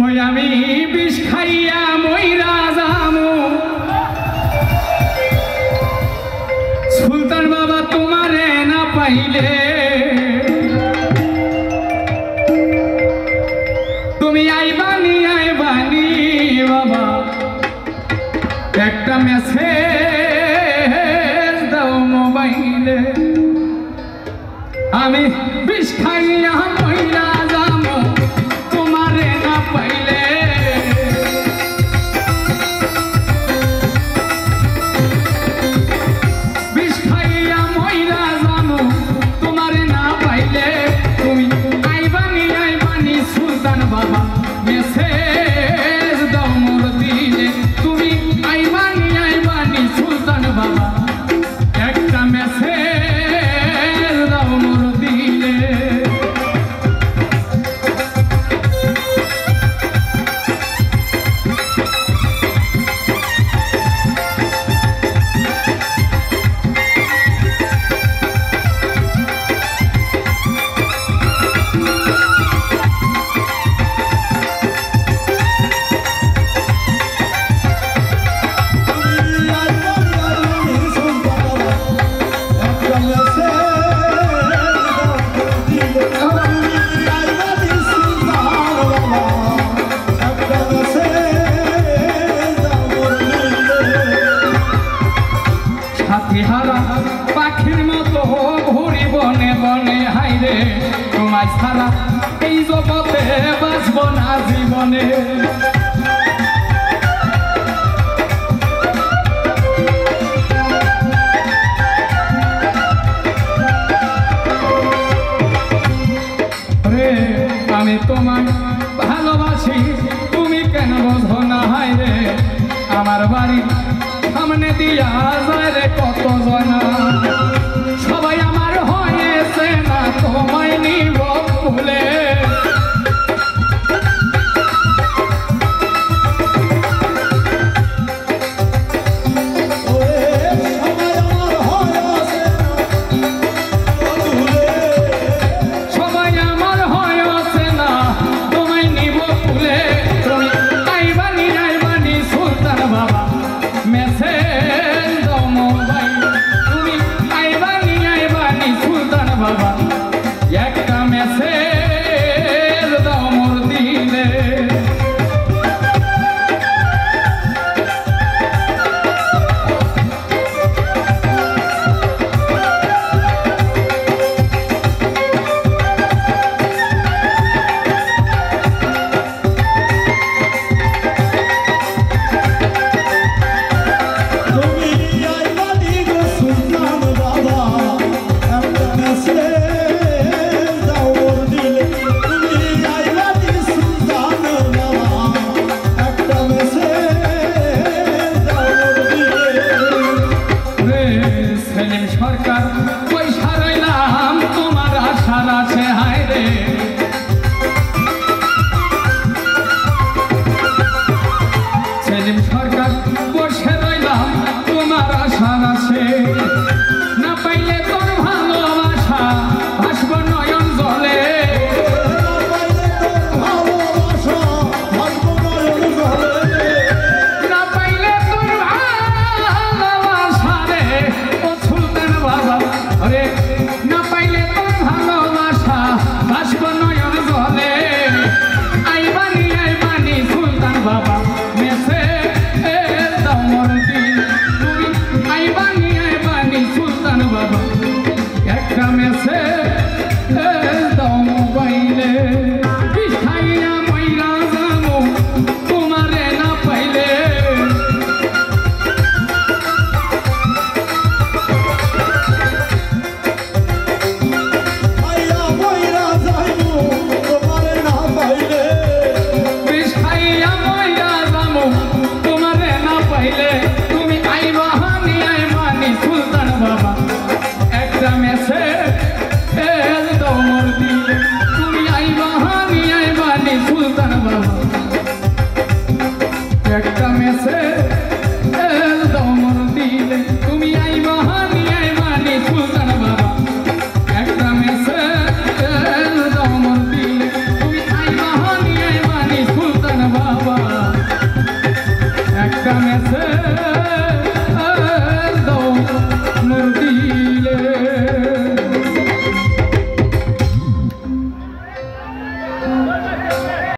ওই আমি বিষ খাইয়া মইরা যামু সুলতান বাবা তোমারে না পাইলে তুমি আইবানি বাবা একটা মেসেজ দাও মোবাইলে আমি বিষ খাইয়া মইরা যামু তোমারে না পাইলে বিষ খাইয়া মইরা যামু তোমারে না পাইলে তুমি আইবানি সুলতান বাবা মেসেজ দাও মোর দিলে তুমি আইবানি সুলতান বাবা একটা মেসেজ দাও মোর দিলে পাখির মতো ঘুরি বনে বনে হাইরে তোমায় ছাড়া এই জগতে বাঁচব না জীবনে রে আমি তোমায় ভালোবাসি তুমি কেন বোঝো না হাইরে আমার বাড়ি সামনে দিয়া যায় রে কত জনা সবাই আমার হয়েছে না তোমায় নিব ভুলে সবাই আমার হয়েছে না তোমায় নিব ভুলে তুমি আইবানি সুলতান বাবা মেসেজ দাও মোবাইল তুমি আইবানি সুলতান বাবা একটা মেসেজ দাও মোর দিলে সরকার পয়সা রইলাম তোমার আশার আছে হায় রে সেলিম সরকার বসে রইলাম তোমার আশার আছে না পাইলে তোর ভালোবাসা ভাসব নয়ন জলে না পাইলে তোর ভালোবাসা রে আরে না পাইলে তোর ভালোবাসা ভাসব নয়ন জলে আইবানি সুলতান বাবা মেসেজ দাও মোর দিলে তুমি আইবানি সুলতান বাবা একটা মেসেজ দাও মোবাইলে বিষ খাইয়া মইরা যামু তোমারে না পাইলে তুমি আইবানি সুলতান বাবা একটা মেসেজ দাও মোর দিলে